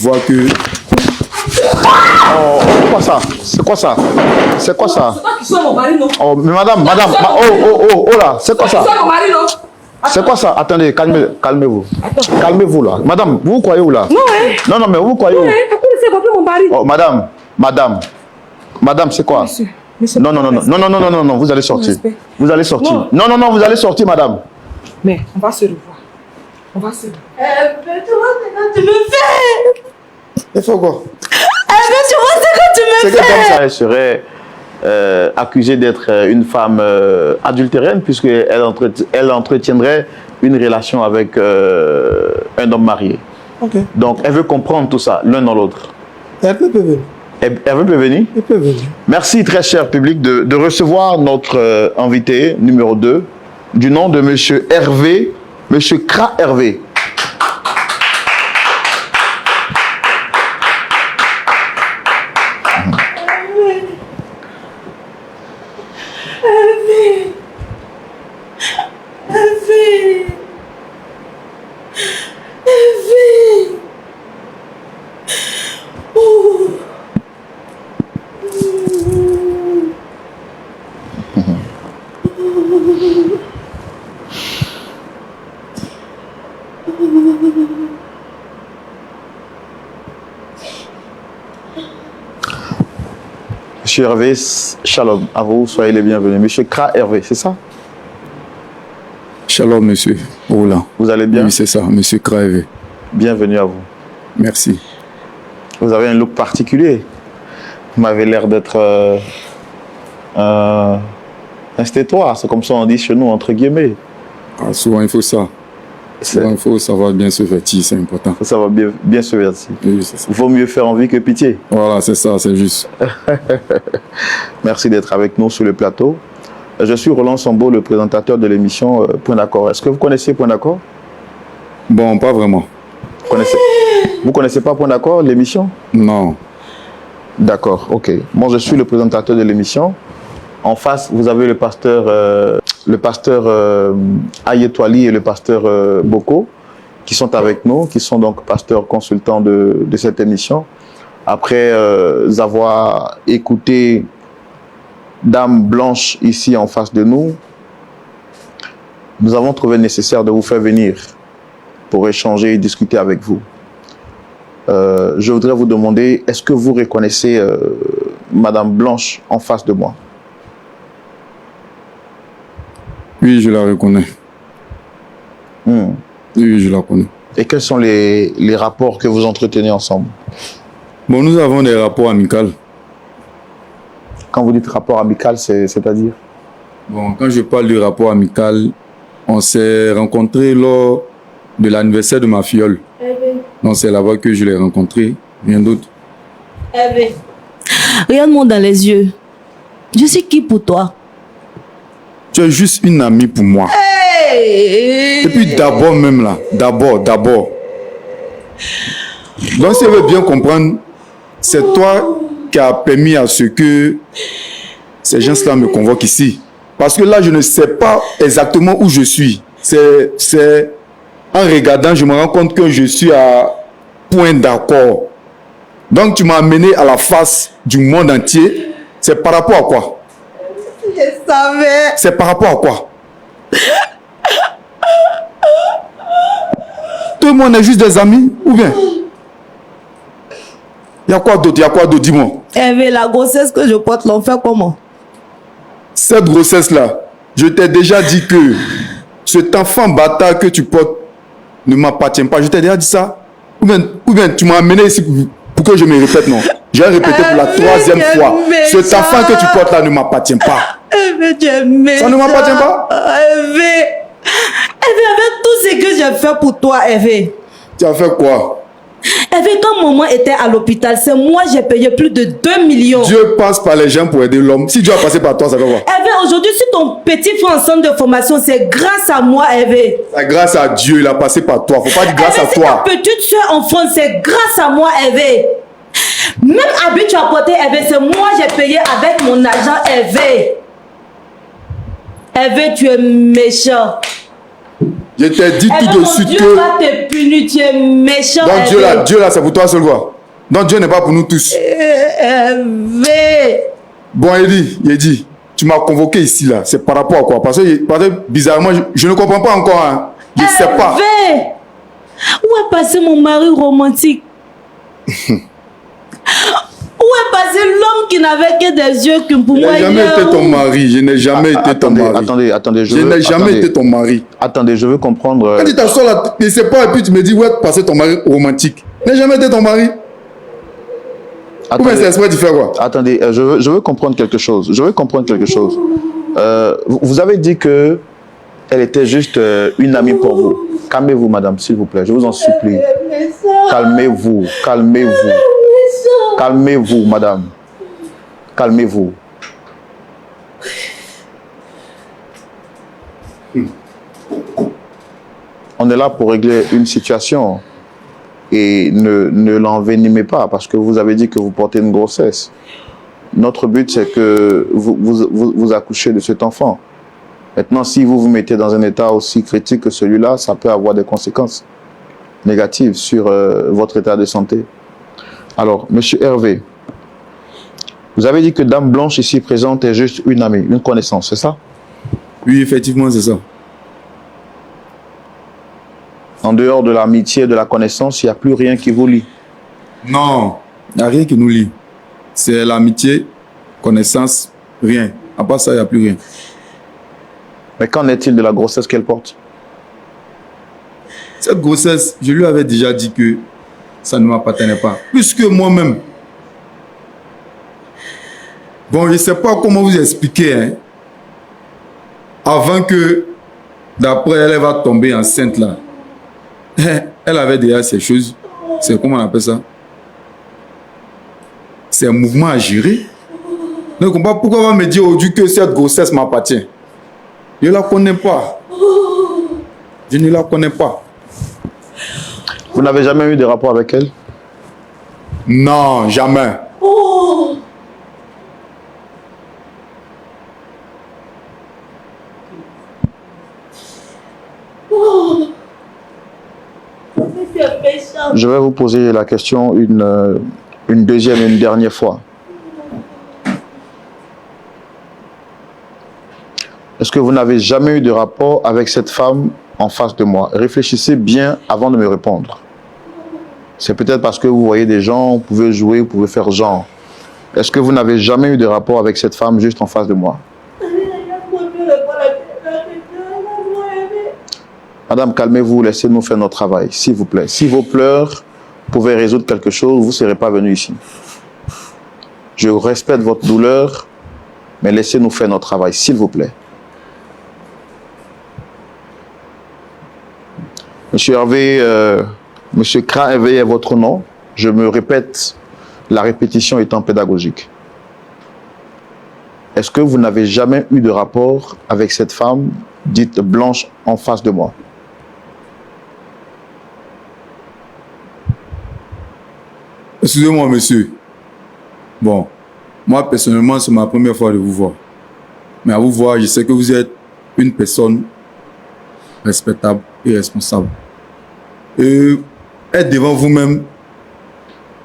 vois que... Oh, c'est quoi ça? C'est quoi ça? C'est quoi ça? C'est toi qui sois mon mari, non? Oh, mais madame, oh là, c'est quoi ça? Tu sois mon mari, non? C'est quoi ça? Attendez, calmez-vous. Calmez-vous là. Madame, vous vous croyez où là? Non, hein? Non, mais vous vous croyez où? Pourquoi c'est pas plus mon mari? Oh, madame, c'est quoi? Monsieur, Non, vous allez sortir. Respect. Vous allez sortir. Non. Non, vous allez sortir, madame. Mais on va se revoir. On va se revoir. Mais tu vois ce que tu me fais. Il faut quoi? Mais tu vois ce que tu me C'est que fais. comme ça, elle serait accusée d'être une femme adultérienne puisqu'elle elle entretiendrait une relation avec un homme marié. Ok. Donc, elle veut comprendre tout ça, l'un dans l'autre. Elle peut venir. Elle veut venir? Elle peut venir. Merci, très cher public, de recevoir notre invité numéro 2, du nom de Monsieur Hervé, Monsieur Kra Hervé. Monsieur Hervé, shalom à vous, soyez les bienvenus. Monsieur Kra Hervé, c'est ça? Shalom, monsieur. Roland. Vous allez bien? Oui, c'est ça, monsieur Kraeve. Bienvenue à vous. Merci. Vous avez un look particulier. Vous m'avez l'air d'être un stétois, c'est comme ça on dit chez nous, entre guillemets. Ah, souvent, il faut ça. Souvent, il faut savoir bien se vêtir, c'est important. Ça va bien se verser. Oui, c'est ça. Il vaut mieux faire envie que pitié. Voilà, c'est ça, c'est juste. Merci d'être avec nous sur le plateau. Je suis Roland Sambo, le présentateur de l'émission Point d'accord. Est-ce que vous connaissez Point d'accord? Bon, pas vraiment. Vous connaissez pas Point d'accord, l'émission? Non. D'accord, ok. Moi, je suis le présentateur de l'émission. En face, vous avez le pasteur Ayetouali et le pasteur Boko, qui sont avec nous, qui sont donc pasteurs consultants de cette émission. Après avoir écouté Dame Blanche ici en face de nous, nous avons trouvé nécessaire de vous faire venir pour échanger et discuter avec vous. Je voudrais vous demander, est-ce que vous reconnaissez Madame Blanche en face de moi? Oui, je la reconnais. Oui, je la connais. Et quels sont les rapports que vous entretenez ensemble? Bon, nous avons des rapports amicaux. Quand vous dites rapport amical, c'est-à-dire? Bon, quand je parle de rapport amical, on s'est rencontrés lors de l'anniversaire de ma filleule. Donc c'est là-bas que je l'ai rencontré, rien d'autre. Hervé, regarde-moi dans les yeux. Je suis qui pour toi? Tu es juste une amie pour moi. Hey! Et puis d'abord même là, d'abord. Donc si elle veut bien comprendre, c'est toi qui as permis à ce que ces gens-là me convoquent ici. Parce que là, je ne sais pas exactement où je suis. C'est en regardant, je me rends compte que je suis à Point d'accord. Donc tu m'as amené à la face du monde entier. C'est par rapport à quoi? Je savais. C'est par rapport à quoi? Tout le monde est juste des amis ou bien? Il y a quoi d'autre? Dis-moi. Hervé, la grossesse que je porte, l'on fait comment? Cette grossesse-là, je t'ai déjà dit que cet enfant bâtard que tu portes ne m'appartient pas. Je t'ai déjà dit ça? Ou bien tu m'as amené ici pour que je me répète, non? Je vais répéter pour la troisième fois. Cet enfant que tu portes là ne m'appartient pas. Hervé, tu es méchant. Ça ne m'appartient pas? Hervé, avec tout ce que j'ai fait pour toi, Hervé. Tu as fait quoi? Hervé, quand maman était à l'hôpital, c'est moi j'ai payé plus de 2 millions. Dieu passe par les gens pour aider l'homme. Si Dieu a passé par toi, ça va quoi? Hervé, aujourd'hui, si ton petit fait un centre de formation, c'est grâce à moi, Hervé. C'est grâce à Dieu, il a passé par toi. Faut pas dire grâce Hervé, à si toi. ta petite soeur en France, c'est grâce à moi, Hervé. Même habit tu as porté, Hervé, c'est moi j'ai payé avec mon argent, Hervé. Hervé, tu es méchant. Je t'ai dit Eh tout ben, de mon suite Dieu que... va te punir, tu es méchant. Donc Hervé. Dieu là, c'est pour toi seul quoi. Donc Dieu n'est pas pour nous tous. Hervé. Bon, Eddie, tu m'as convoqué ici là. C'est par rapport à quoi? Parce que bizarrement, je ne comprends pas encore. Hein. Je ne sais pas. Hervé. Où est passé mon mari romantique? Où est passé l'homme qui n'avait que des yeux que pour Je moi? n'ai jamais été ton mari. Je n'ai jamais été ton mari. Attendez, Je n'ai jamais été ton mari. Attendez, je veux comprendre. Quand tu t'assois là, tu ne sais pas et puis tu me dis où est passé ton mari romantique. Je n'ai jamais été ton mari. Ou bien c'est exprès de faire quoi? Attendez, je veux comprendre quelque chose. Vous avez dit que elle était juste une amie pour vous. Calmez-vous, madame, s'il vous plaît. Je vous en supplie. Calmez-vous. Calmez-vous, madame. Calmez-vous. On est là pour régler une situation. Et ne l'envenimez pas parce que vous avez dit que vous portez une grossesse. Notre but, c'est que vous accouchez de cet enfant. Maintenant, si vous vous mettez dans un état aussi critique que celui-là, ça peut avoir des conséquences négatives sur votre état de santé. Alors, monsieur Hervé, vous avez dit que Dame Blanche ici présente est juste une amie, une connaissance, c'est ça? Oui, effectivement, c'est ça. En dehors de l'amitié et de la connaissance, il n'y a plus rien qui vous lie. Non, il n'y a rien qui nous lie. C'est l'amitié, connaissance, rien. À part ça, il n'y a plus rien. Mais qu'en est-il de la grossesse qu'elle porte? Cette grossesse, je lui avais déjà dit que ça ne m'appartenait pas. Puisque moi-même, bon, je ne sais pas comment vous expliquer, hein, avant que, d'après elle va tomber enceinte là, elle avait déjà ces choses, c'est comment on appelle ça? C'est un mouvement à gérer. Je ne comprends pas pourquoi on va me dire aujourd'hui que cette grossesse m'appartient. Je ne la connais pas. Je ne la connais pas. Vous n'avez jamais eu de rapport avec elle? Non, jamais. Je vais vous poser la question une deuxième et une dernière fois. Est-ce que vous n'avez jamais eu de rapport avec cette femme en face de moi? Réfléchissez bien avant de me répondre. C'est peut-être parce que vous voyez des gens, vous pouvez jouer, vous pouvez faire genre. Est-ce que vous n'avez jamais eu de rapport avec cette femme juste en face de moi? Madame, calmez-vous, laissez-nous faire notre travail, s'il vous plaît. Si vos pleurs pouvaient résoudre quelque chose, vous ne serez pas venu ici. Je respecte votre douleur, mais laissez-nous faire notre travail, s'il vous plaît. Monsieur Hervé, Monsieur Kra Hervé est votre nom. Je me répète, la répétition étant pédagogique. Est-ce que vous n'avez jamais eu de rapport avec cette femme dite Blanche en face de moi? Excusez-moi, monsieur. Bon, moi, personnellement, c'est ma première fois de vous voir. Mais à vous voir, je sais que vous êtes une personne respectable et responsable. Et être devant vous-même,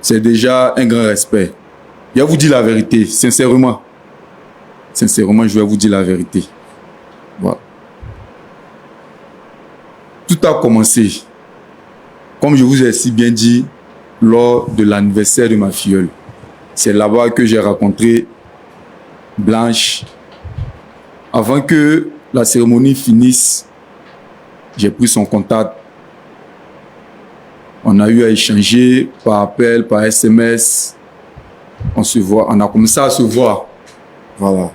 c'est déjà un grand respect. Je vais vous dire la vérité, sincèrement. Sincèrement, je vais vous dire la vérité. Voilà. Tout a commencé, comme je vous ai si bien dit, lors de l'anniversaire de ma filleule. C'est là-bas que j'ai rencontré Blanche. Avant que la cérémonie finisse, j'ai pris son contact. On a eu à échanger par appel, par SMS. On se voit, on a commencé à se voir. Voilà.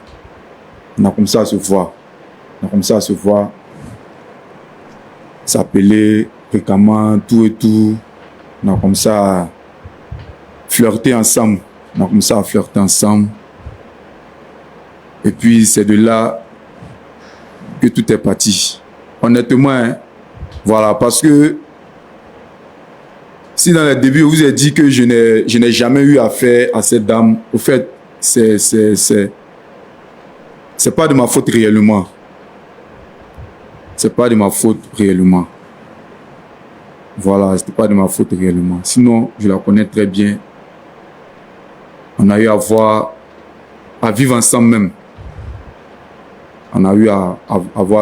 On a commencé à se voir. On a commencé à se voir. S'appeler fréquemment, tout et tout. On a commencé à flirter ensemble. On a commencé à flirter ensemble. Et puis, c'est de là que tout est parti. Honnêtement, hein, voilà, parce que si dans le début, je vous ai dit que je n'ai jamais eu affaire à cette dame, au fait, c'est pas de ma faute réellement. c'est pas de ma faute réellement. Voilà, c'était pas de ma faute réellement. Sinon, je la connais très bien. On a eu à vivre ensemble même. On a eu à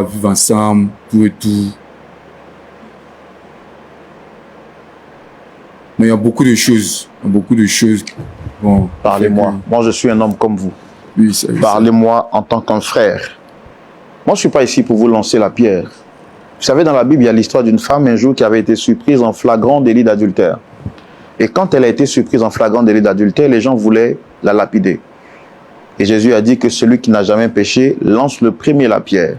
vivre ensemble, tout et tout. Mais il y a beaucoup de choses. Bon, Parlez-moi. Moi, je suis un homme comme vous. Oui, Parlez-moi en tant qu'un frère. Moi, je ne suis pas ici pour vous lancer la pierre. Vous savez, dans la Bible, il y a l'histoire d'une femme un jour qui avait été surprise en flagrant délit d'adultère. Et quand elle a été surprise en flagrant délit d'adultère, les gens voulaient la lapider. Et Jésus a dit que celui qui n'a jamais péché lance le premier la pierre.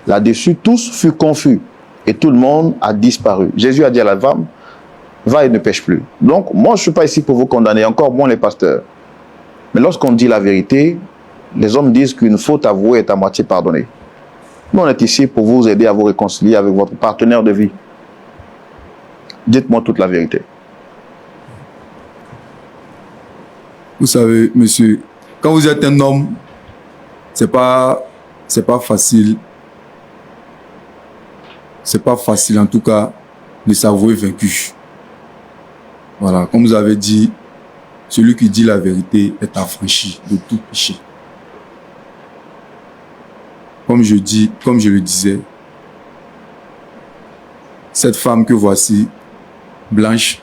Là-dessus, tous furent confus et tout le monde a disparu. Jésus a dit à la femme, va et ne pêche plus. Donc, moi, je ne suis pas ici pour vous condamner, encore moins les pasteurs. Mais lorsqu'on dit la vérité, les hommes disent qu'une faute avouée est à moitié pardonnée. Nous, on est ici pour vous aider à vous réconcilier avec votre partenaire de vie. Dites-moi toute la vérité. Vous savez, monsieur, quand vous êtes un homme, c'est pas facile. C'est pas facile, en tout cas, de s'avouer vaincu. Voilà, comme vous avez dit, celui qui dit la vérité est affranchi de tout péché. Comme je le disais, cette femme que voici, Blanche,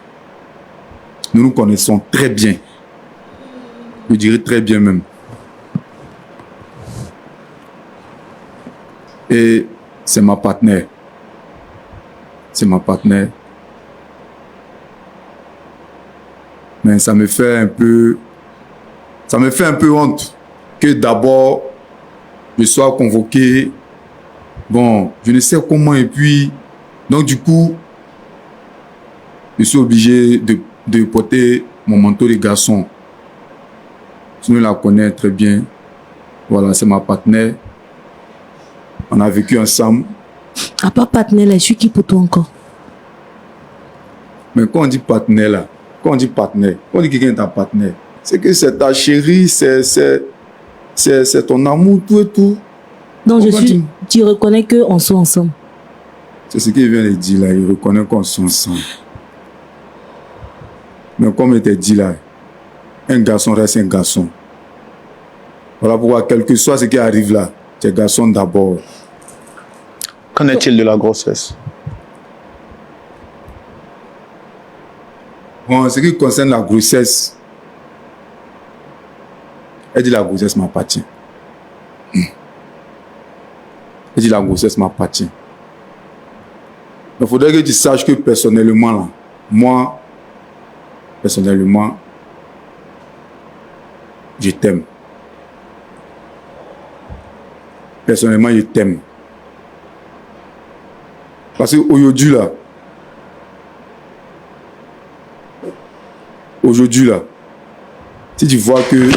nous nous connaissons très bien. Je dirais très bien même. Et c'est ma partenaire. C'est ma partenaire. Mais ça me fait un peu honte que d'abord je sois convoqué. Bon, je ne sais comment, et puis donc du coup je suis obligé de porter mon manteau de garçon. Je la connais très bien. Voilà, c'est ma partenaire. On a vécu ensemble. À part partenaire, là, je suis qui pour toi encore? Mais quand on dit partenaire là, quand on dit quelqu'un est ta partenaire, c'est que c'est ta chérie, c'est ton amour, tout et tout. Donc tu reconnais qu'on soit ensemble. C'est ce qu'il vient de dire là, il reconnaît qu'on soit ensemble. Mais comme il t'a dit là, un garçon reste un garçon. Voilà pourquoi, quel que soit ce qui arrive là, c'est garçon d'abord. Qu'en est-il de la grossesse? Bon, ce qui concerne la grossesse, elle dit la grossesse m'appartient. Elle dit la grossesse m'appartient. Il faudrait que tu saches que personnellement, là, moi, personnellement, je t'aime. Personnellement, je t'aime. Parce qu'aujourd'hui, là, si tu vois que...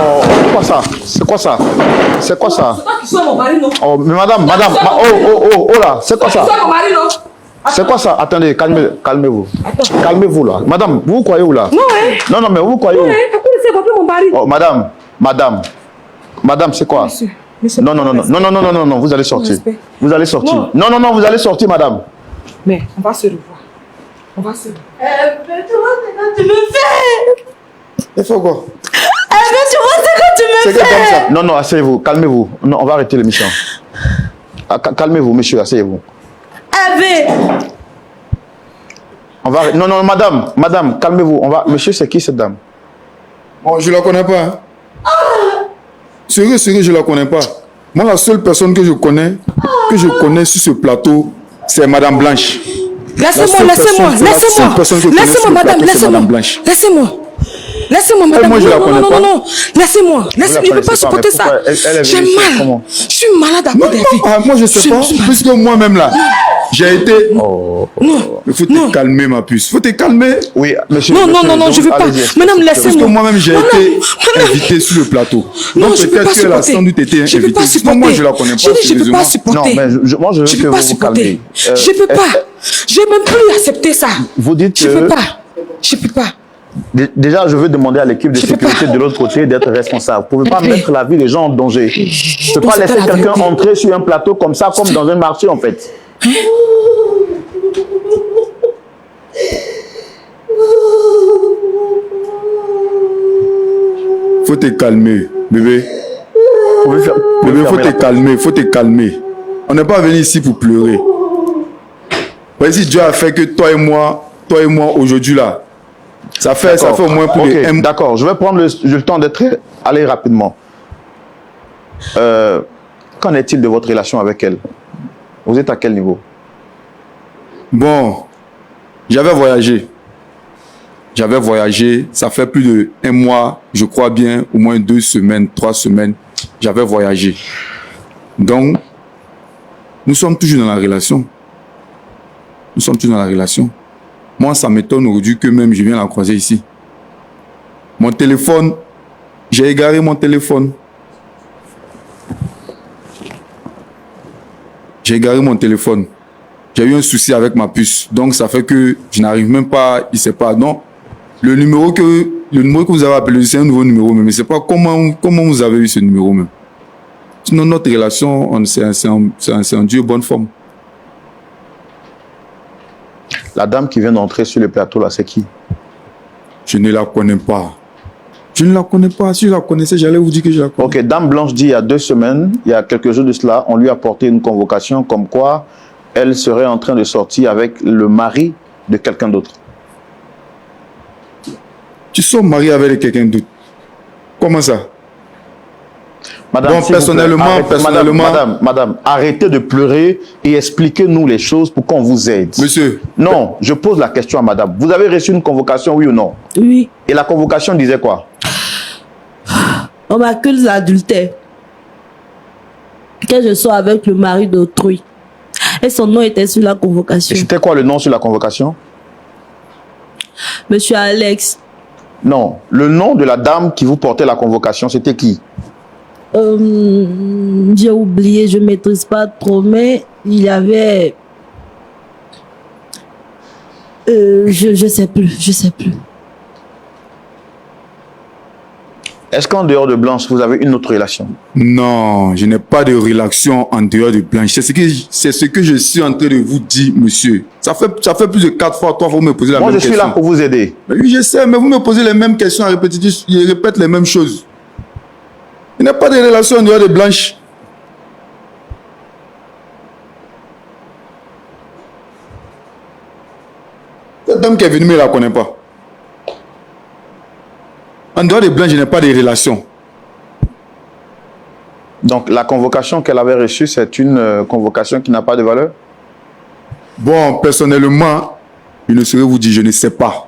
Oh, c'est quoi ça? C'est quoi ça? C'est quoi ça? C'est toi qui sois mon mari, non? Oh, mais madame, oh là, c'est quoi ça? Tu sois mon mari, non? C'est quoi ça? Attendez, calmez-vous. Calmez-vous là. Madame, vous croyez où là? Non, hein? Non, mais vous croyez où? Pourquoi laisser appeler mon mari? Oh, madame, c'est quoi? Monsieur, Non, vous allez sortir. Vous allez sortir. Non, vous allez sortir, madame. Mais on va se revoir. On va se revoir. Mais tu vois ce que tu me fais. Il faut quoi? Mais tu vois ce que tu me C'est comme ça. Non, asseyez-vous, calmez-vous. Non, on va arrêter l'émission. Calmez-vous, monsieur, asseyez-vous. On va arrêter. Non, madame, calmez-vous. Monsieur, c'est qui cette dame? Bon, je la connais pas. Hein. Sérieux, je la connais pas. Moi, la seule personne que je connais sur ce plateau, c'est Madame Blanche. Laissez-moi, madame, laissez-moi, madame. Moi, je la connais pas. Non, laissez-moi. Je ne peux pas supporter ça. J'ai mal. Je suis malade à bout des vies. Moi, je sais pas. Puisque moi-même, là, j'ai été... Oh. Il faut te calmer, ma puce. Il faut te calmer. Oui, monsieur. Non, je ne veux pas. Madame, Parce que laissez-moi. moi-même, j'ai été invité sur le plateau. Non, Donc, je peux pas peut-être que la sans doute été Je ne peux pas invitée. Sinon, supporter. moi, je la connais pas. Je dis, je ne peux pas Non, supporter. mais moi, je veux Je que ne peux vous pas vous supporter. calmez. Je ne peux pas. Je n'ai même plus accepté ça. Vous dites Je ne peux pas. Je ne peux pas. Déjà, je veux demander à l'équipe de sécurité de l'autre côté d'être responsable. Vous ne pouvez pas mettre la vie des gens en danger. Je ne peux pas laisser quelqu'un entrer sur un plateau comme ça, comme dans un marché, en fait. Faut te calmer, bébé. Bébé, faut te calmer, faut te calmer. On n'est pas venu ici pour pleurer. Voici, Dieu a fait que toi et moi aujourd'hui là, ça fait au moins plus de... D'accord, je vais prendre le temps d'être... Allez rapidement. Qu'en est-il de votre relation avec elle? Vous êtes à quel niveau? Bon, j'avais voyagé. Ça fait plus de 1 mois, je crois bien, au moins 2 semaines, 3 semaines, j'avais voyagé. Donc, nous sommes toujours dans la relation. Moi, ça m'étonne aujourd'hui que même je viens la croiser ici. Mon téléphone, j'ai égaré mon téléphone. J'ai eu un souci avec ma puce. Donc, ça fait que je n'arrive même pas, il sait pas. Non, le numéro que vous avez appelé, c'est un nouveau numéro, mais je ne sais pas comment vous avez eu ce numéro même. Sinon, notre relation, c'est un Dieu bonne forme. La dame qui vient d'entrer sur le plateau, là, c'est qui? Je ne la connais pas. Si je la connaissais, j'allais vous dire que je la connais. Ok, Dame Blanche dit il y a 2 semaines, il y a quelques jours de cela, on lui a apporté une convocation comme quoi elle serait en train de sortir avec le mari de quelqu'un d'autre. Tu sors marié avec quelqu'un d'autre? Comment ça? Madame, bon, personnellement, Madame, arrêtez de pleurer et expliquez-nous les choses pour qu'on vous aide. Monsieur. Non, je pose la question à madame. Vous avez reçu une convocation, oui ou non? Oui. Et la convocation disait quoi? On m'accuse d'adultère. Que je sois avec le mari d'autrui. Et son nom était sur la convocation. Et c'était quoi le nom sur la convocation? Monsieur Alex. Non, le nom de la dame qui vous portait la convocation, c'était qui? J'ai oublié, je ne maîtrise pas trop, mais il y avait... je sais plus. Est-ce qu'en dehors de Blanche, vous avez une autre relation? Non, je n'ai pas de relation en dehors de Blanche. C'est ce que je suis en train de vous dire, monsieur. Ça fait plus de 4 fois, 3 fois, vous me posez la même question. Moi, je suis là pour vous aider. Mais oui, je sais, mais vous me posez les mêmes questions à répétition. Je répète les mêmes choses. Il n'y a pas de relation en dehors de Blanche. Cette dame qui est venue, mais je ne la connais pas. En dehors de Blanche, je n'ai pas de relation. Donc, la convocation qu'elle avait reçue, c'est une convocation qui n'a pas de valeur? Bon, personnellement, je ne saurais vous dire, je ne sais pas.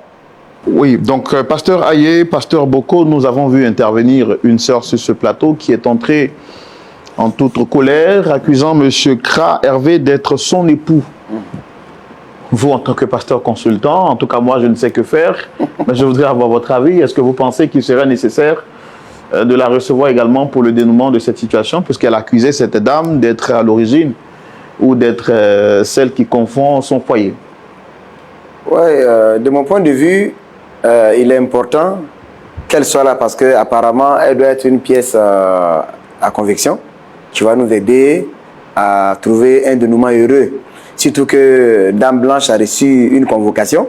Oui, donc, pasteur Aye, pasteur Boko, nous avons vu intervenir une sœur sur ce plateau qui est entrée en toute colère, accusant M. Kra Hervé d'être son époux. Vous, en tant que pasteur consultant, en tout cas moi, je ne sais que faire, mais je voudrais avoir votre avis. Est-ce que vous pensez qu'il serait nécessaire de la recevoir également pour le dénouement de cette situation, puisqu'elle accusait cette dame d'être à l'origine ou d'être celle qui confond son foyer? Oui, de mon point de vue, il est important qu'elle soit là parce qu'apparemment, elle doit être une pièce à conviction qui va nous aider à trouver un dénouement heureux. Surtout que Dame Blanche a reçu une convocation.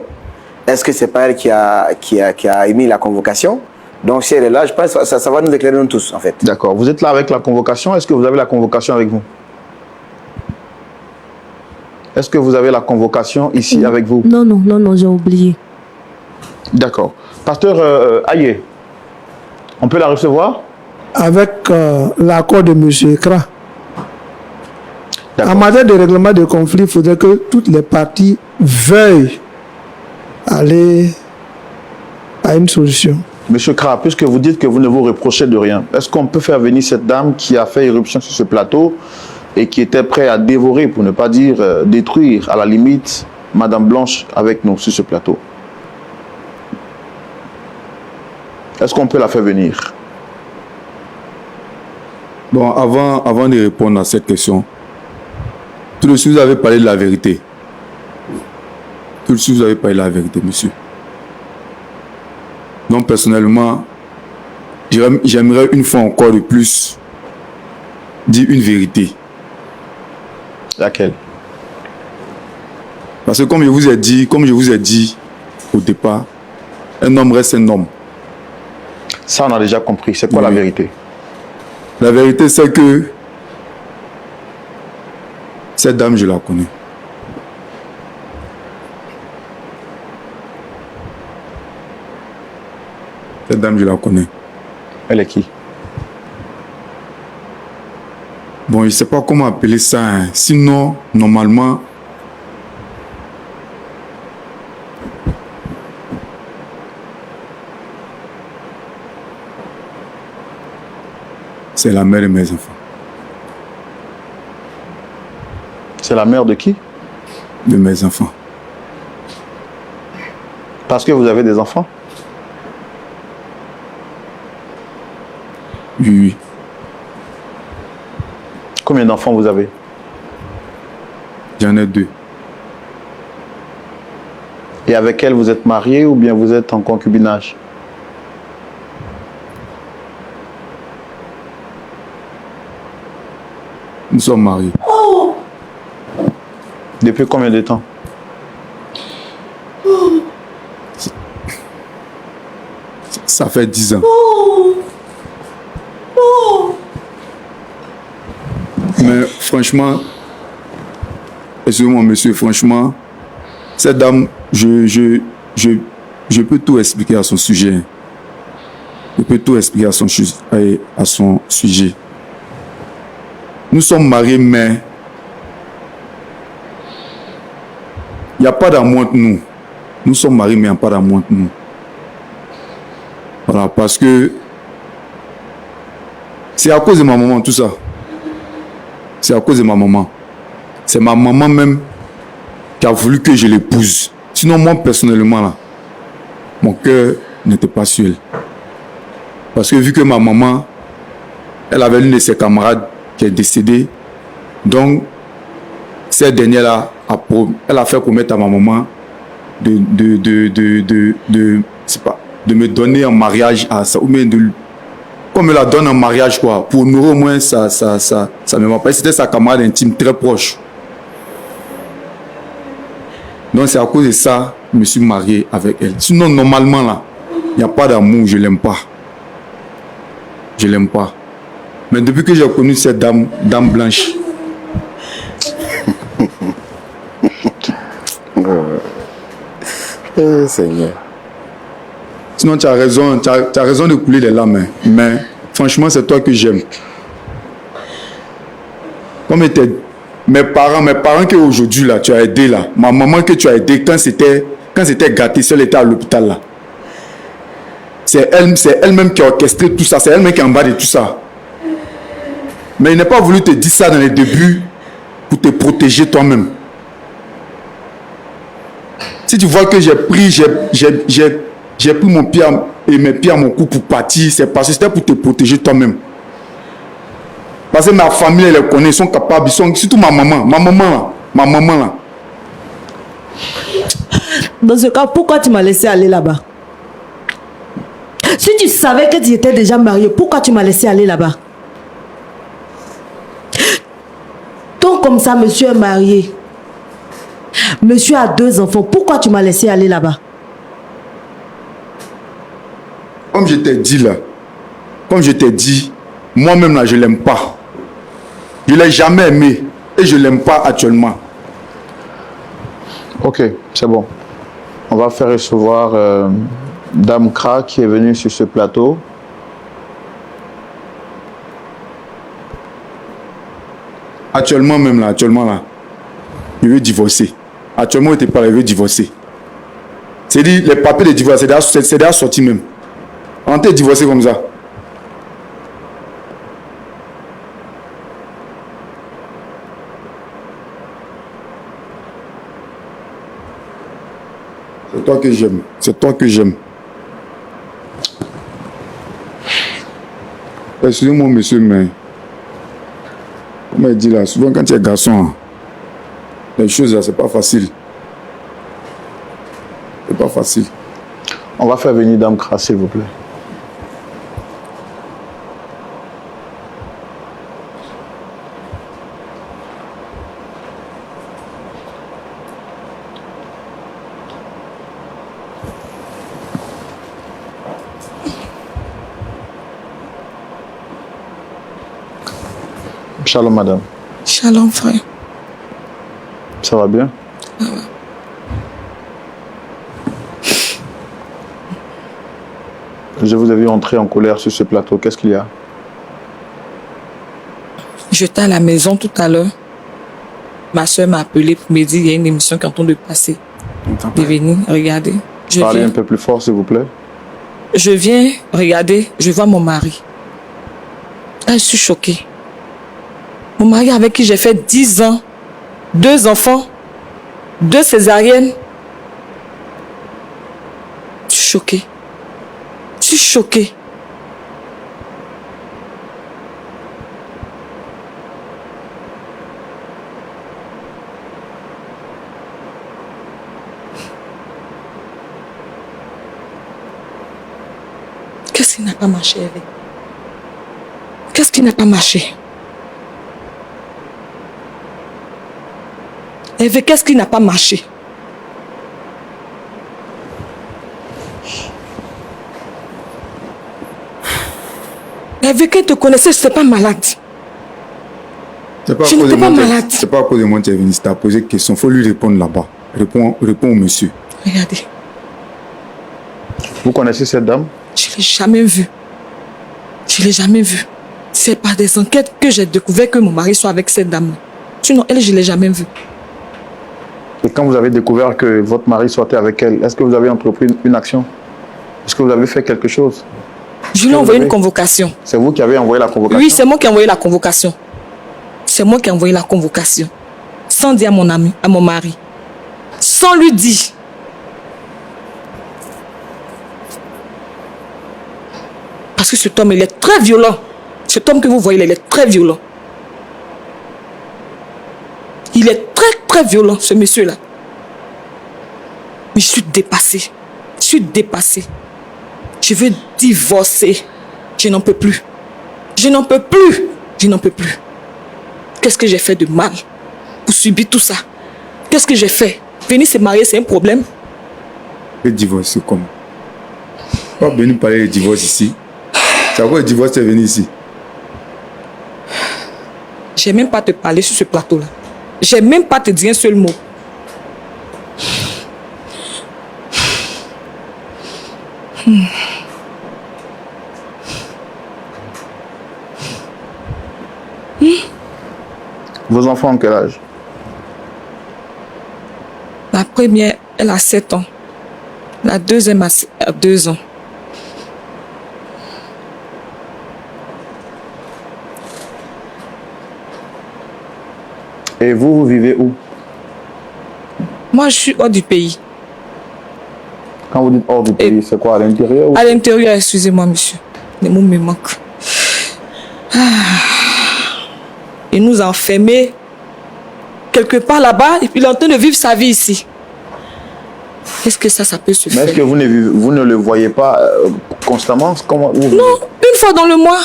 Est-ce que c'est pas elle qui a émis la convocation? Donc si elle est là, je pense que ça va nous éclairer nous tous en fait. D'accord. Vous êtes là avec la convocation. Est-ce que vous avez la convocation avec vous? Est-ce que vous avez la convocation ici avec vous? Non, j'ai oublié. D'accord. Pasteur Aye, on peut la recevoir? Avec l'accord de M. Kra. En matière de règlement de conflit, il faudrait que toutes les parties veuillent aller à une solution. Monsieur Kra, puisque vous dites que vous ne vous reprochez de rien, est-ce qu'on peut faire venir cette dame qui a fait irruption sur ce plateau et qui était prête à dévorer, pour ne pas dire détruire, à la limite, Madame Blanche avec nous sur ce plateau? Est-ce qu'on peut la faire venir? Bon, avant de répondre à cette question, tout de suite, vous avez parlé de la vérité. Tout de suite, vous avez parlé de la vérité, monsieur. Donc, personnellement, j'aimerais une fois encore de plus dire une vérité. Laquelle? Parce que comme je vous ai dit au départ, un homme reste un homme. Ça, on a déjà compris. C'est quoi la vérité? La vérité, c'est que cette dame, je la connais. Cette dame, je la connais. Elle est qui? Bon, je ne sais pas comment appeler ça. Hein. Sinon, normalement, c'est la mère de mes enfants. C'est la mère de qui? De mes enfants. Parce que vous avez des enfants? Oui. Combien d'enfants vous avez? J'en ai 2. Et avec elle, vous êtes marié ou bien vous êtes en concubinage? Nous sommes mariés. Oh. Depuis combien de temps? Ça fait 10 ans. Oh. Oh. Mais franchement, excusez-moi monsieur, franchement, cette dame, je peux tout expliquer à son sujet. Je peux tout expliquer à son sujet. Nous sommes mariés, mais il n'y a pas d'amour entre nous. Nous sommes mariés, mais il n'y a pas d'amour entre nous. Voilà, parce que c'est à cause de ma maman, tout ça. C'est à cause de ma maman. C'est ma maman même qui a voulu que je l'épouse. Sinon, moi, personnellement, là, mon cœur n'était pas sur elle. Parce que vu que ma maman, elle avait l'une de ses camarades qui est décédée, donc, cette dernière-là, elle a fait promettre à ma maman de me donner en mariage à ça, ou bien comme elle la donne en mariage, quoi, pour honorer au moins sa mémoire. C'était sa camarade intime, très proche. Donc c'est à cause de ça que je me suis marié avec elle. Sinon, normalement, là, il n'y a pas d'amour, je ne l'aime pas. Je ne l'aime pas. Mais depuis que j'ai connu cette dame blanche, Seigneur. sinon, tu as raison de couler les larmes. Hein. Mais franchement, c'est toi que j'aime. Comme était mes parents que aujourd'hui là, tu as aidé là. Ma maman que tu as aidé quand c'était gâté, si elle était à l'hôpital là. C'est elle-même qui a orchestré tout ça. C'est elle-même qui est en bas de tout ça. Mais il n'a pas voulu te dire ça dans les débuts pour te protéger toi-même. Si tu vois que j'ai pris mon pied et mes pieds à mon cou pour partir, c'est parce que c'était pour te protéger toi-même. Parce que ma famille, elle les connaît, ils sont capables, surtout ma maman là. Dans ce cas, pourquoi tu m'as laissé aller là-bas? Si tu savais que tu étais déjà marié, pourquoi tu m'as laissé aller là-bas? Donc comme ça, monsieur est marié. Monsieur a 2 enfants. Pourquoi tu m'as laissé aller là-bas? Comme je t'ai dit, moi-même là, je ne l'aime pas. Je ne l'ai jamais aimé et je ne l'aime pas actuellement. Ok, c'est bon. On va faire recevoir Dame Kra qui est venue sur ce plateau. Actuellement là, je veux divorcer. Actuellement, je ne pas, je veux divorcer. C'est-à-dire, les papiers de divorce, c'est déjà sorti même. On t'a divorcé comme ça. C'est toi que j'aime. C'est toi que j'aime. Excusez-moi, monsieur, mais... Comme elle dit là, souvent quand tu es garçon, les choses là, c'est pas facile. C'est pas facile. On va faire venir Dame Grâce, s'il vous plaît. Shalom, madame. Shalom, frère. Ça va bien? Ah ouais. Je vous ai vu entrer en colère sur ce plateau. Qu'est-ce qu'il y a? J'étais à la maison tout à l'heure. Ma soeur m'a appelé pour me dire qu'il y a une émission qui est en train de passer. De venir regarder. Parlez un peu plus fort, s'il vous plaît. Je viens regarder, je vois mon mari. Là, je suis choquée. Mon mari avec qui j'ai fait 10 ans, 2 enfants, 2 césariennes. Je suis choquée. Je suis choquée. Qu'est-ce qui n'a pas marché, Hervé? Qu'est-ce qui n'a pas marché? Hervé, qu'est-ce qui n'a pas marché? Hervé, quand te connaissais, je n'étais pas malade. Je n'étais pas malade. C'est pas à cause de moi que tu es venu. Si tu as posé une question, il faut lui répondre là-bas. Réponds au monsieur. Regardez. Vous connaissez cette dame? Je ne l'ai jamais vue. Je ne l'ai jamais vue. C'est par des enquêtes que j'ai découvert que mon mari soit avec cette dame-là. Sinon, elle, je ne l'ai jamais vue. Et quand vous avez découvert que votre mari sortait avec elle, est-ce que vous avez entrepris une action? Est-ce que vous avez fait quelque chose? Je lui ai envoyé une convocation. C'est vous qui avez envoyé la convocation? Oui, c'est moi qui ai envoyé la convocation. C'est moi qui ai envoyé la convocation. Sans dire à mon ami, à mon mari. Sans lui dire. Parce que cet homme, il est très violent. Cet homme que vous voyez, il est très violent. Il est très, très violent, ce monsieur-là. Mais je suis dépassée. Je suis dépassée. Je veux divorcer. Je n'en peux plus. Je n'en peux plus. Je n'en peux plus. Qu'est-ce que j'ai fait de mal pour subir tout ça? Qu'est-ce que j'ai fait? Venir se marier, c'est un problème? Le divorce, c'est comment? Pas venir parler de divorce ici. C'est à quoi le divorce est venu ici? Je n'ai même pas te parler sur ce plateau-là. Je n'ai même pas te dire un seul mot. Vos enfants ont quel âge? La première, elle a 7 ans. La deuxième a 2 ans. Et vous, vous vivez où? Moi, je suis hors du pays. Quand vous dites hors du pays, c'est quoi, à l'intérieur ou... À l'intérieur, excusez-moi, monsieur. Les mots me manquent. Il nous a enfermés quelque part là-bas et puis il est en train de vivre sa vie ici. Est-ce que ça peut se faire? Mais est-ce que vous ne le voyez pas constamment? Comment, non, une fois dans le mois.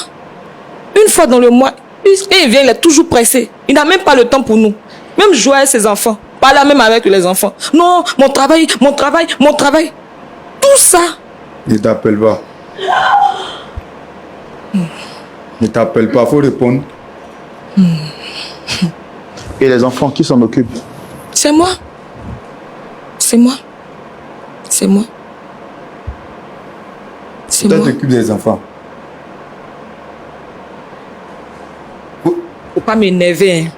Une fois dans le mois. Et il vient, il est toujours pressé. Il n'a même pas le temps pour nous. Même jouer avec ses enfants. Parler même avec les enfants. Non, mon travail, mon travail, mon travail. Tout ça. Ne t'appelle pas. Ne t'appelle pas, il faut répondre. Et les enfants, qui s'en occupent? C'est moi. C'est moi. C'est moi. C'est moi. Toi, tu t'occupes des enfants. Faut pas m'énerver. Hein.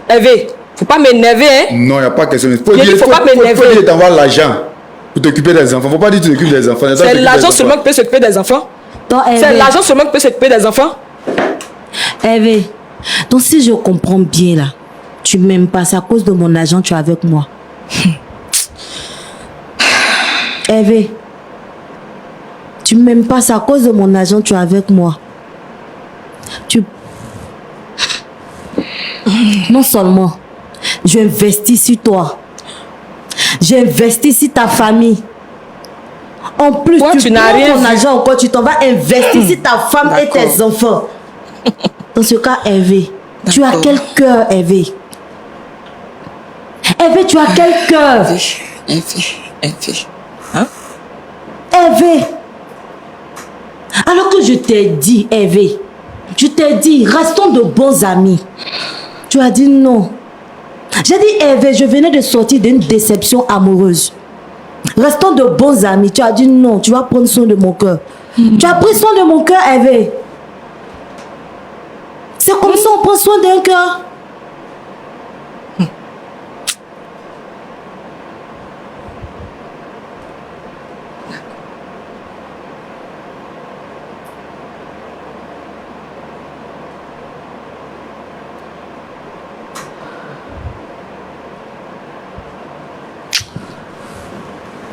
Hervé, faut pas m'énerver. Hein. Non, il n'y a pas question. Faut pas m'énerver. Faut dire t'envoies l'argent pour t'occuper des enfants. Faut pas dire que tu t'occupes des enfants. C'est l'argent seulement qui peut s'occuper des enfants. C'est l'argent seulement qui peut s'occuper des enfants. Hervé, donc si je comprends bien là, tu m'aimes pas, c'est à cause de mon argent que tu es avec moi. Hervé, tu m'aimes pas, c'est à cause de mon argent que tu es avec moi. Non seulement, j'investis sur toi, j'investis sur ta famille. En plus, Toi, tu n'as prends rien ton vu. argent encore, tu t'en vas investir sur ta femme et tes D'accord. enfants. Dans ce cas, Hervé, tu as quel cœur, Hervé? Hervé, tu as quel cœur? Hervé. Hein? Hervé. Alors que je t'ai dit, Hervé, je t'ai dit, restons de bons amis. Tu as dit non. J'ai dit, Hervé, je venais de sortir d'une déception amoureuse. Restons de bons amis. Tu as dit non, tu vas prendre soin de mon cœur. Tu as pris soin de mon cœur, Hervé. C'est comme ça on prend soin d'un cœur.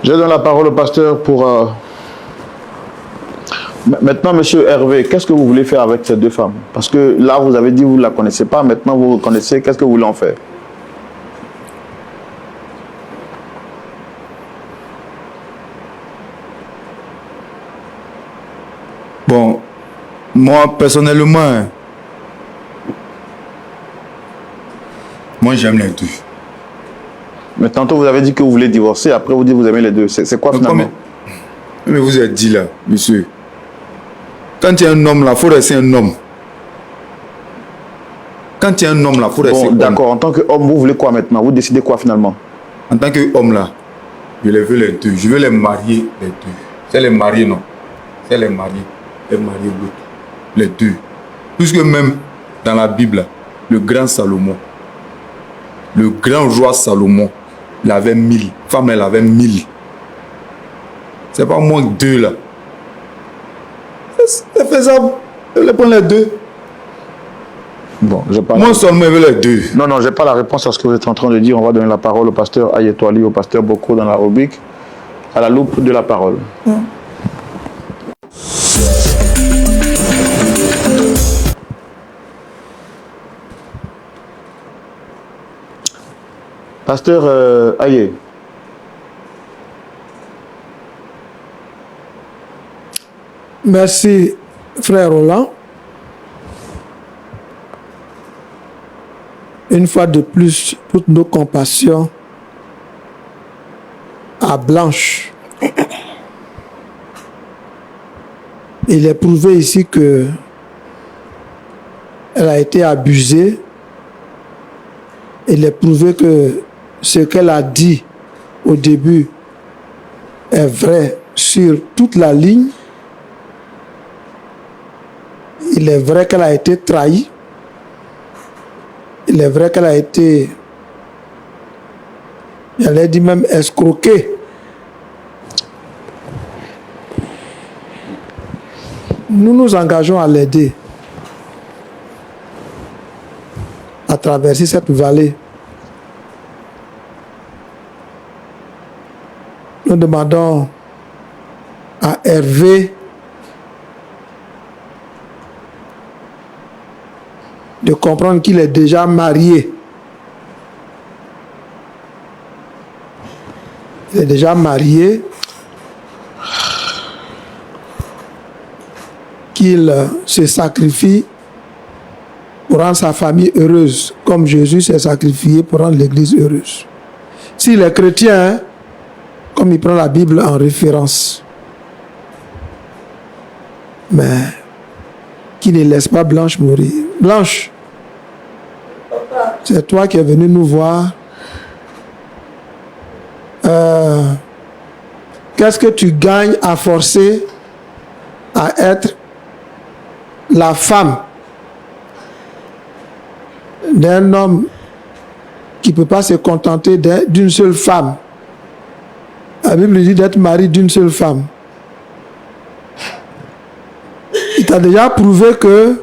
Je donne la parole au pasteur pour... Maintenant, monsieur Hervé, qu'est-ce que vous voulez faire avec ces deux femmes? Parce que là, vous avez dit que vous ne la connaissez pas. Maintenant, vous reconnaissez. Qu'est-ce que vous voulez en faire? Bon, moi, personnellement, moi, j'aime les deux. Mais tantôt, vous avez dit que vous voulez divorcer. Après, vous dites que vous aimez les deux. C'est quoi finalement? Mais vous êtes dit là, monsieur. Quand tu es un homme là, il faut rester un homme. Quand tu es un homme là, il faut rester un homme. D'accord. En tant qu'homme, vous voulez quoi maintenant? Vous décidez quoi finalement? En tant qu'homme là, je les veux les deux. Je veux les marier les deux. C'est les marier, non? C'est les marier. Les marier l'autre. Les deux. Puisque même dans la Bible, le grand Salomon, le grand roi Salomon, il avait 1000. Femme, elle avait 1000. C'est pas moins que deux là. C'est faisable. Je vais prendre les deux. Bon, je parle. Moi seulement, je veux les deux. Non, non, je n'ai pas la réponse à ce que vous êtes en train de dire. On va donner la parole au pasteur Ayetwali, au pasteur Boko dans la rubrique à la loupe de la parole. Pasteur Aye. Merci, frère Roland. Une fois de plus, toutes nos compassions à Blanche. Il est prouvé ici que elle a été abusée. Il est prouvé que ce qu'elle a dit au début est vrai sur toute la ligne. Il est vrai qu'elle a été trahie. Il est vrai qu'elle a été, j'allais dire même escroquée. Nous nous engageons à l'aider à traverser cette vallée. Nous demandons à Hervé de comprendre qu'il est déjà marié. Il est déjà marié. Qu'il se sacrifie pour rendre sa famille heureuse, comme Jésus s'est sacrifié pour rendre l'Église heureuse. S'il est chrétien, comme il prend la Bible en référence, mais qui ne laisse pas Blanche mourir. Blanche, c'est toi qui es venu nous voir. Qu'est-ce que tu gagnes à forcer à être la femme d'un homme qui ne peut pas se contenter d'une seule femme? La Bible dit d'être mari d'une seule femme. Il t'a déjà prouvé que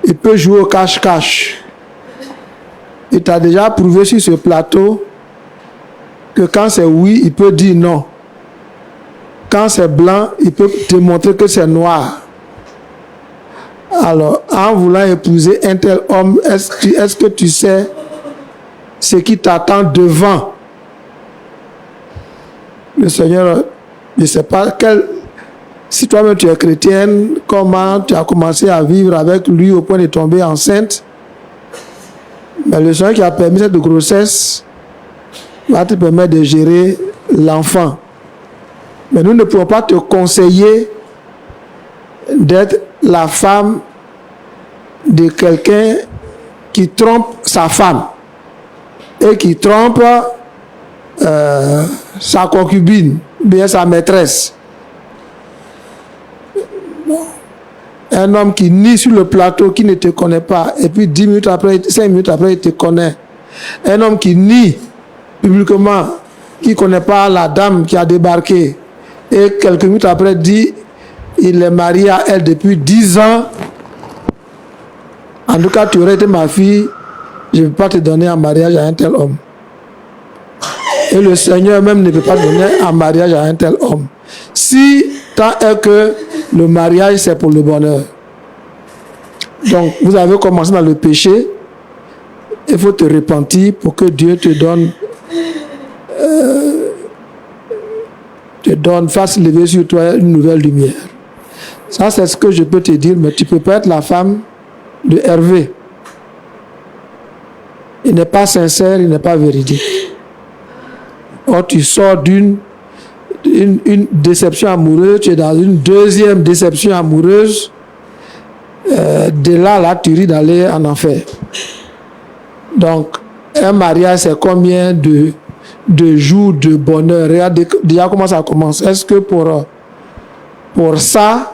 il peut jouer au cache-cache. Il t'a déjà prouvé sur ce plateau que quand c'est oui, il peut dire non. Quand c'est blanc, il peut te montrer que c'est noir. Alors, en voulant épouser un tel homme, est-ce que tu sais ce qui t'attend devant? Le Seigneur Je ne sais pas si toi-même tu es chrétienne, comment tu as commencé à vivre avec lui au point de tomber enceinte. Mais le Seigneur qui a permis cette grossesse va te permettre de gérer l'enfant. Mais nous ne pouvons pas te conseiller d'être la femme de quelqu'un qui trompe sa femme et qui trompe sa concubine, bien sa maîtresse. Un homme qui nie sur le plateau, qui ne te connaît pas, et puis 10 minutes après, 5 minutes après, il te connaît. Un homme qui nie publiquement, qui ne connaît pas la dame qui a débarqué, et quelques minutes après dit, il est marié à elle depuis 10 ans. En tout cas, tu aurais été ma fille, je ne peux pas te donner en mariage à un tel homme. Et le Seigneur même ne peut pas donner en mariage à un tel homme. Si tant est que le mariage, c'est pour le bonheur. Donc, vous avez commencé dans le péché. Il faut te repentir pour que Dieu te donne, fasse lever sur toi une nouvelle lumière. Ça, c'est ce que je peux te dire, mais tu ne peux pas être la femme de Hervé. Il n'est pas sincère, il n'est pas véridique. Or, tu sors d'une déception amoureuse, tu es dans une deuxième déception amoureuse. De là, tu risques d'aller en enfer. Donc, un mariage, c'est combien de jours de bonheur? Regarde déjà comment ça commence. Est-ce que pour ça,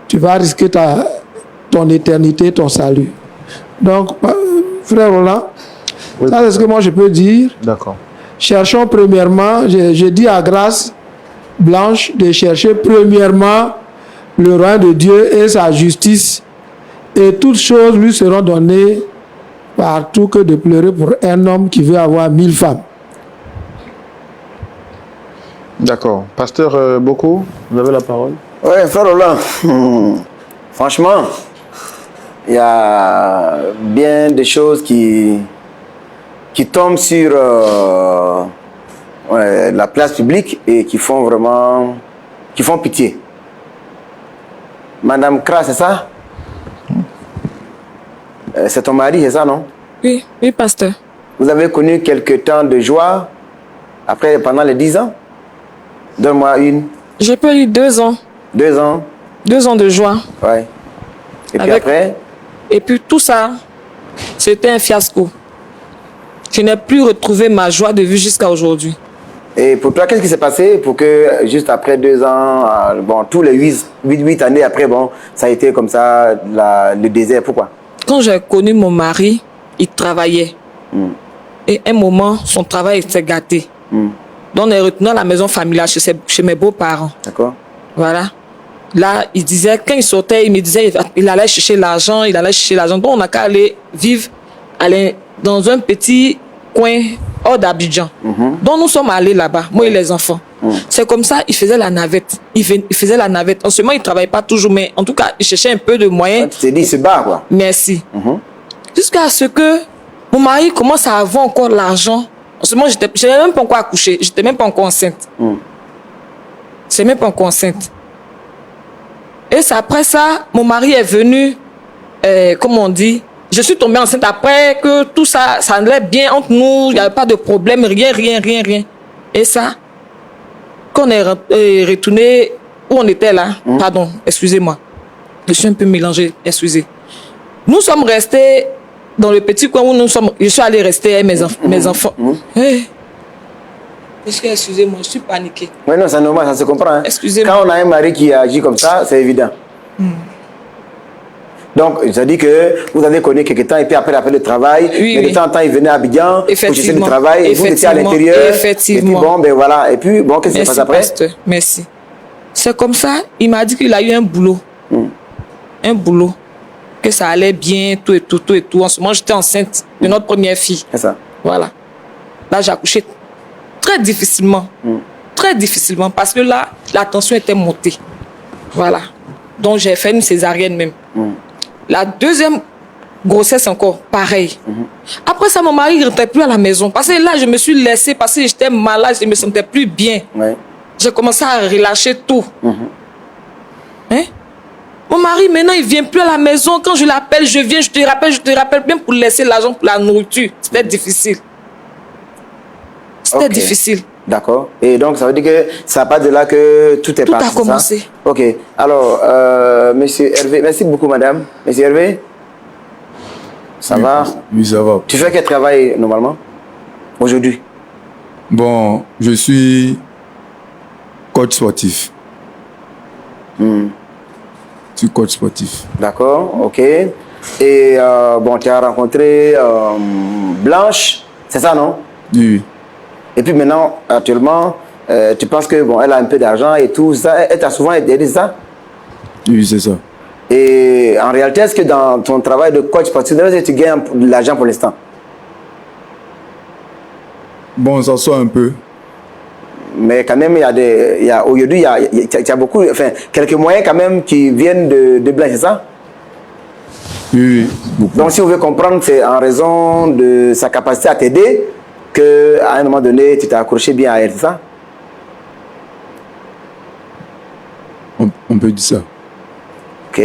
tu vas risquer ton éternité, ton salut? Donc, frère Roland, oui. Ça c'est ce que moi je peux dire. D'accord. Cherchons premièrement, je dis à Grâce Blanche de chercher premièrement le royaume de Dieu et sa justice, et toutes choses lui seront données, partout que de pleurer pour un homme qui veut avoir 1000 femmes. D'accord. Pasteur Boko, vous avez la parole. Oui, frère Roland, franchement, il y a bien des choses qui tombent sur la place publique et qui font pitié. Madame Kra, c'est ça? C'est ton mari, c'est ça, non? Oui, pasteur. Vous avez connu quelques temps de joie pendant les 10 ans? Donne-moi une. J'ai pas eu 2 ans. 2 ans? 2 ans de joie. Ouais. Et puis après? Et puis tout ça, c'était un fiasco. Je n'ai plus retrouvé ma joie de vue jusqu'à aujourd'hui. Et pour toi, qu'est-ce qui s'est passé pour que juste après 2 ans, tous les 8 années après, ça a été comme ça, le désert? Pourquoi? Quand j'ai connu mon mari, il travaillait. Et à un moment, son travail s'est gâté. Donc on est retourné à la maison familiale chez mes beaux-parents. D'accord. Voilà. Là, il disait, quand il sortait, il me disait, il allait chercher l'argent, Donc on n'a qu'à aller vivre dans un petit coin hors d'Abidjan. Donc nous sommes allés là-bas, moi et les enfants. C'est comme ça, il faisait la navette. Il faisait la navette. En ce moment, il ne travaillait pas toujours, mais en tout cas, il cherchait un peu de moyens. Tu t'es dit, c'est bas, quoi. Merci. Jusqu'à ce que mon mari commence à avoir encore l'argent. En ce moment, je n'avais même pas encore accouché. Je n'étais même pas encore enceinte. Je n'étais même pas encore enceinte. Et c'est après ça, mon mari est venu, comme on dit, je suis tombée enceinte après que tout ça, ça allait bien entre nous, il n'y avait pas de problème, rien. Et ça, quand on est retourné où on était là, pardon, excusez-moi, je suis un peu mélangée, excusez. Nous sommes restés dans le petit coin où je suis allée rester avec mes enfants. Excusez-moi, je suis paniquée. Oui, non, c'est normal, ça se comprend. Hein. Excusez-moi. Quand on a un mari qui agit comme ça, c'est évident. Donc, ça dit que vous avez connu quelques temps et puis après le travail, mais de temps en temps, il venait à Abidjan pour chercher du travail et vous étiez à l'intérieur. Effectivement. Et puis qu'est-ce qui se passe après? Merci. C'est comme ça, il m'a dit qu'il a eu un boulot. Un boulot. Que ça allait bien, tout et tout. En ce moment, j'étais enceinte de notre première fille. C'est ça. Voilà. Là, j'ai accouché très difficilement. Très difficilement. Parce que là, la tension était montée. Voilà. Donc, j'ai fait une césarienne même. La deuxième grossesse encore, pareil. Après ça, mon mari ne rentrait plus à la maison. Parce que là, je me suis laissée, parce que j'étais malade, je ne me sentais plus bien. Ouais. J'ai commencé à relâcher tout. Hein? Mon mari, maintenant, il ne vient plus à la maison. Quand je l'appelle, je viens, je te rappelle, même pour laisser l'argent pour la nourriture. C'était difficile. C'était difficile. D'accord. Et donc, ça veut dire que ça part de là que tout est parti. Tout a commencé. Ok. Alors, monsieur Hervé, merci beaucoup, madame. Monsieur Hervé, ça va? Oui, ça va. Tu fais quel travail normalement aujourd'hui? Bon, je suis coach sportif. Je suis coach sportif. D'accord, ok. Et bon, tu as rencontré Blanche, c'est ça, non? Oui. Et puis maintenant, actuellement, tu penses que bon, elle a un peu d'argent et tout ça. Elle t'a souvent aidé, ça? Oui, c'est ça. Et en réalité, est-ce que dans ton travail de coach sportif, tu gagnes de l'argent pour l'instant? Bon, ça sort un peu. Mais quand même, aujourd'hui, il y a beaucoup, enfin, quelques moyens quand même qui viennent de Blanche, c'est ça? Oui, beaucoup. Donc, si on veut comprendre, c'est en raison de sa capacité à t'aider qu'à un moment donné, tu t'es accroché bien à elle, c'est ça? On peut dire ça. Ok.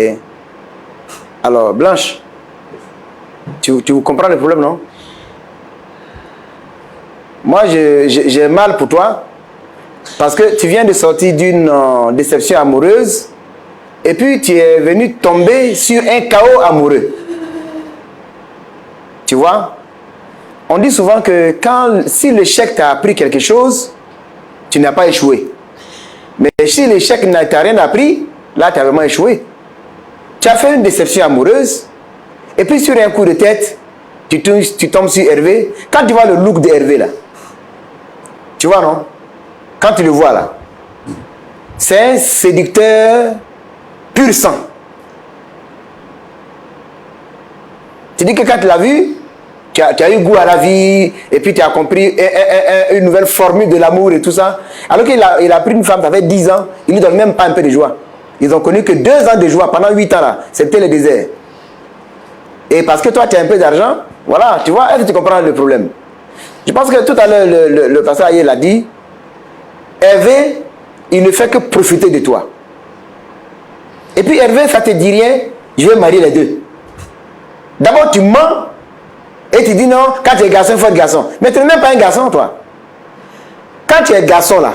Alors, Blanche, tu comprends le problème, non? Moi, j'ai mal pour toi parce que tu viens de sortir d'une déception amoureuse et puis tu es venu tomber sur un chaos amoureux. Tu vois? On dit souvent que si l'échec t'a appris quelque chose, tu n'as pas échoué. Mais si l'échec n'a rien appris, là, tu as vraiment échoué. Tu as fait une déception amoureuse et puis sur un coup de tête, tu tombes sur Hervé. Quand tu vois le look de Hervé là, tu vois, non? Quand tu le vois là, c'est un séducteur pur sang. Tu dis que quand tu l'as vu, tu as eu goût à la vie et puis tu as compris une nouvelle formule de l'amour et tout ça. Alors qu'il a pris une femme qui avait 10 ans, il ne lui donne même pas un peu de joie. Ils ont connu que 2 ans de joie pendant 8 ans là. C'était le désert. Et parce que toi tu as un peu d'argent, voilà, tu vois, est-ce que tu comprends le problème? Je pense que tout à l'heure, le pasteur Ayer l'a dit, Hervé, il ne fait que profiter de toi. Et puis Hervé, ça te dit rien, je vais marier les deux. D'abord, tu mens et tu dis non, quand tu es garçon, il faut être garçon. Mais tu n'es même pas un garçon, toi. Quand tu es garçon, là,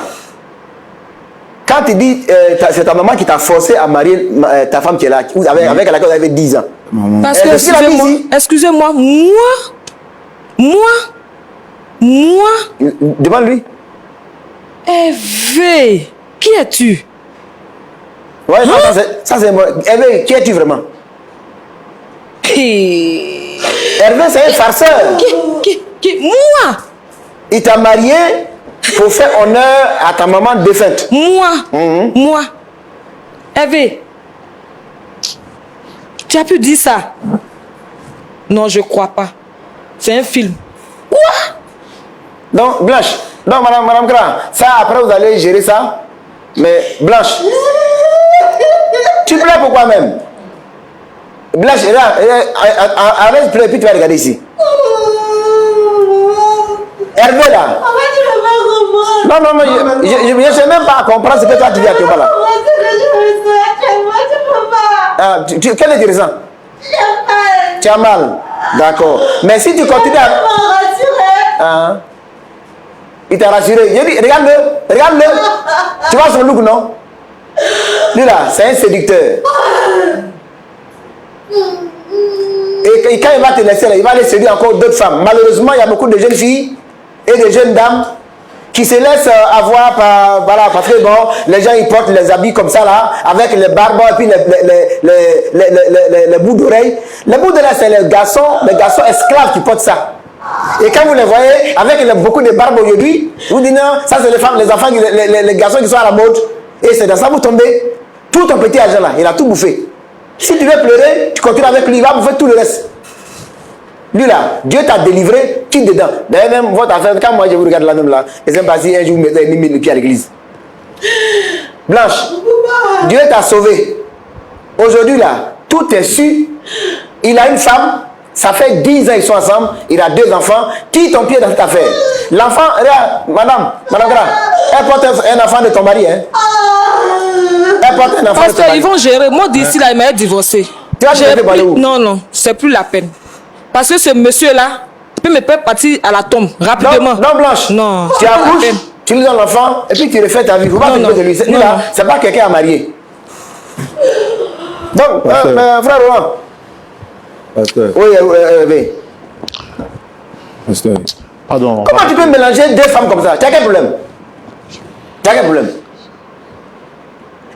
quand tu dis, c'est ta maman qui t'a forcé à marier ta femme qui est là, avec laquelle tu avais 10 ans. Parce que, excusez-moi, moi, demande-lui. Hervé, qui es-tu? Ouais, ça c'est moi. Hervé, qui es-tu vraiment? Hervé, c'est un farceur. Moi? Il t'a marié pour faire honneur à ta maman défunte. Moi. Hervé, tu as pu dire ça? Non, je crois pas. C'est un film. Quoi? Donc, Blanche, non, madame Grand, ça, après, vous allez gérer ça. Mais, Blanche, tu pleures pourquoi même? Blanche, arrête de pleurer, puis tu vas regarder ici. Hervé, là. Non, je ne sais même pas comprendre ce que toi tu dis actuellement là. Quel est le raison? Tu as mal. D'accord. Mais si tu continues à... Il t'a rassuré. Je dis, regarde-le. Tu vois son look, non? Lui là, c'est un séducteur. Et quand il va te laisser là, il va aller séduire encore d'autres femmes. Malheureusement, il y a beaucoup de jeunes filles et de jeunes dames qui se laissent avoir par, voilà, parce que bon, les gens ils portent les habits comme ça là, avec les barbes et puis les bouts d'oreilles. Les bouts d'oreilles, c'est les garçons esclaves qui portent ça. Et quand vous les voyez avec beaucoup de barbes aujourd'hui, vous dites non, ça c'est les femmes, les enfants, les garçons qui sont à la mode. Et c'est dans ça que vous tombez. Tout ton petit argent là, il a tout bouffé. Si tu veux pleurer, tu continues avec lui, il va bouffer tout le reste. Lui là, Dieu t'a délivré, tu es dedans. D'ailleurs, même votre affaire, quand moi je vous regarde là même là, et c'est pas si un jour vous mettez mis le pied à l'église. Blanche, Dieu t'a sauvé. Aujourd'hui là, tout est su. Il a une femme, Ça fait 10 ans qu'ils sont ensemble, il a 2 enfants. Qui ton pied dans cette affaire? L'enfant, regarde, madame Gra, elle porte un enfant de ton mari, hein? Elle porte un enfant de ton Pasteur, mari. ils vont gérer. Moi, d'ici là, il m'a divorcé. Tu vas gérer pour aller où? Non, non, c'est plus la peine. Parce que ce monsieur-là peut me faire partir à la tombe rapidement. Non, Blanche. Non. Tu accouches, tu lui donnes l'enfant, et puis tu refais ta vie. Il ne faut pas t'occuper de lui. Lui, là, c'est pas quelqu'un à marier. Donc, frère Roland. Pasteur. Oui. Pasteur. Pardon. Comment tu peux mélanger 2 femmes comme ça? Tu as quel problème?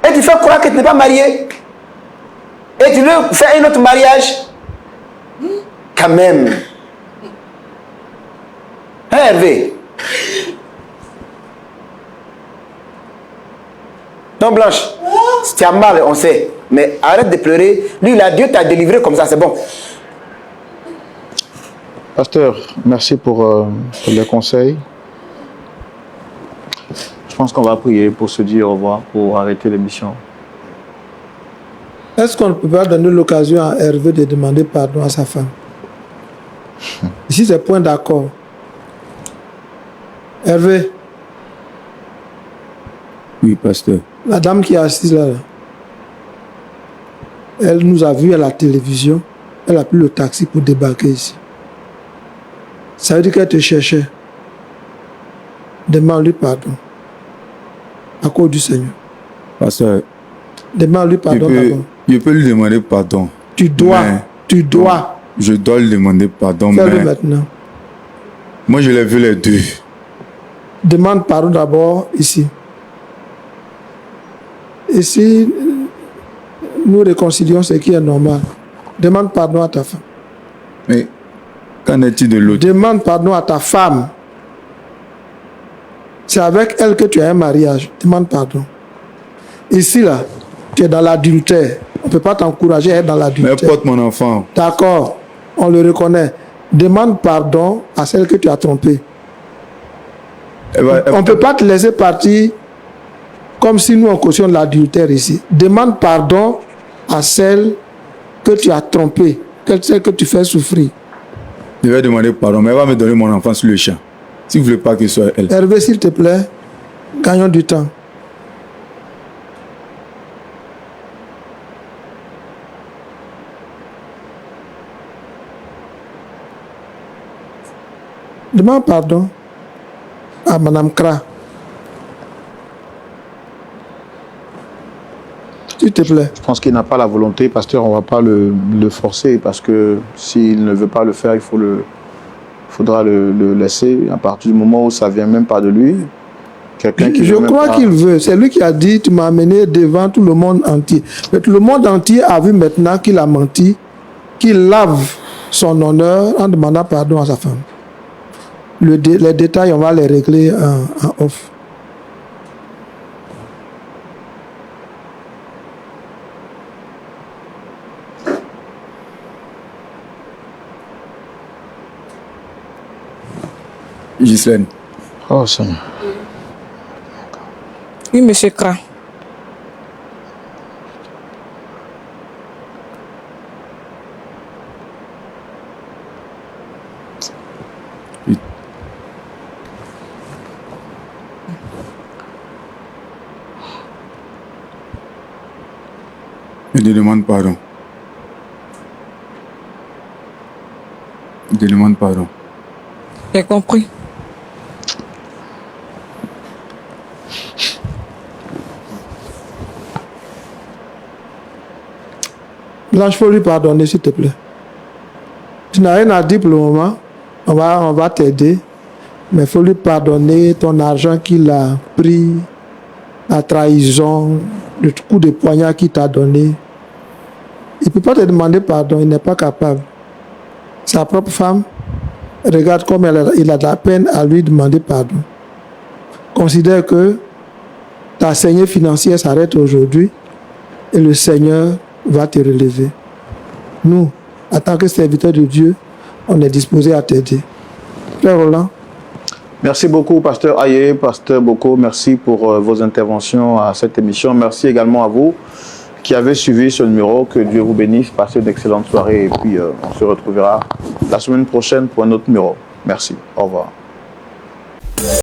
Et tu fais croire que tu n'es pas marié. Et tu veux faire un autre mariage. Quand même. Hein, Hervé? Non, Blanche. Si tu as mal, on sait. Mais arrête de pleurer. Lui, là, Dieu t'a délivré comme ça, c'est bon. Pasteur, merci pour les conseils. Je pense qu'on va prier pour se dire au revoir, pour arrêter l'émission. Est-ce qu'on ne peut pas donner l'occasion à Hervé de demander pardon à sa femme? Ici, c'est point d'accord. Hervé, Oui, pasteur. la dame qui est assise là, elle nous a vus à la télévision. Elle a pris le taxi pour débarquer ici. Ça veut dire qu'elle te cherchait. Demande-lui pardon. À cause du Seigneur. Pasteur, Demande-lui pardon d'abord. je peux lui demander pardon. Tu dois. Je dois lui demander pardon, Fais-le mais maintenant. moi je l'ai vu les deux. Demande pardon d'abord ici. Et si nous réconcilions ce qui est normal, demande pardon à ta femme. Mais qu'en est-il de l'autre? Demande pardon à ta femme. C'est avec elle que tu as un mariage. Demande pardon. Ici, là, tu es dans l'adultère. On ne peut pas t'encourager à être dans Mais l'adultère. porte mon enfant. D'accord, on le reconnaît. Demande pardon à celle que tu as trompée. On ne peut pas te laisser partir comme si nous on cautionne l'adultère ici. Demande pardon à celle que tu as trompée, celle que tu fais souffrir. Je vais demander pardon, mais elle va me donner mon enfant sur le champ. Si vous ne voulez pas que ce soit elle. Hervé, s'il te plaît, gagnons du temps. Demande pardon à Madame Kra. S'il te plaît. Je pense qu'il n'a pas la volonté, pasteur, on ne va pas le forcer, parce que s'il ne veut pas le faire, faudra le laisser. À partir du moment où ça ne vient même pas de lui, quelqu'un qui Je veut même crois pas... qu'il veut. C'est lui qui a dit, tu m'as amené devant tout le monde entier. Mais tout le monde entier a vu maintenant qu'il a menti, qu'il lave son honneur en demandant pardon à sa femme. Les détails, on va les régler en off. Ghislaine. Oh Seigneur. Oui, monsieur Kra. Je te demande pardon. Je te demande pardon. J'ai compris. Blanche, il faut lui pardonner, s'il te plaît. Tu n'as rien à dire pour le moment. On va t'aider. Mais il faut lui pardonner ton argent qu'il a pris, la trahison, le coup de poignard qu'il t'a donné. Il ne peut pas te demander pardon, il n'est pas capable. Sa propre femme, regarde comme il a de la peine à lui demander pardon. Considère que ta saignée financière s'arrête aujourd'hui et le Seigneur va te relever. Nous, en tant que serviteurs de Dieu, on est disposés à t'aider. Frère Roland. Merci beaucoup, pasteur Aye, pasteur Boko. Merci pour vos interventions à cette émission. Merci également à vous qui avez suivi ce numéro. Que Dieu vous bénisse. Passez une excellente soirée et puis on se retrouvera la semaine prochaine pour un autre numéro. Merci. Au revoir.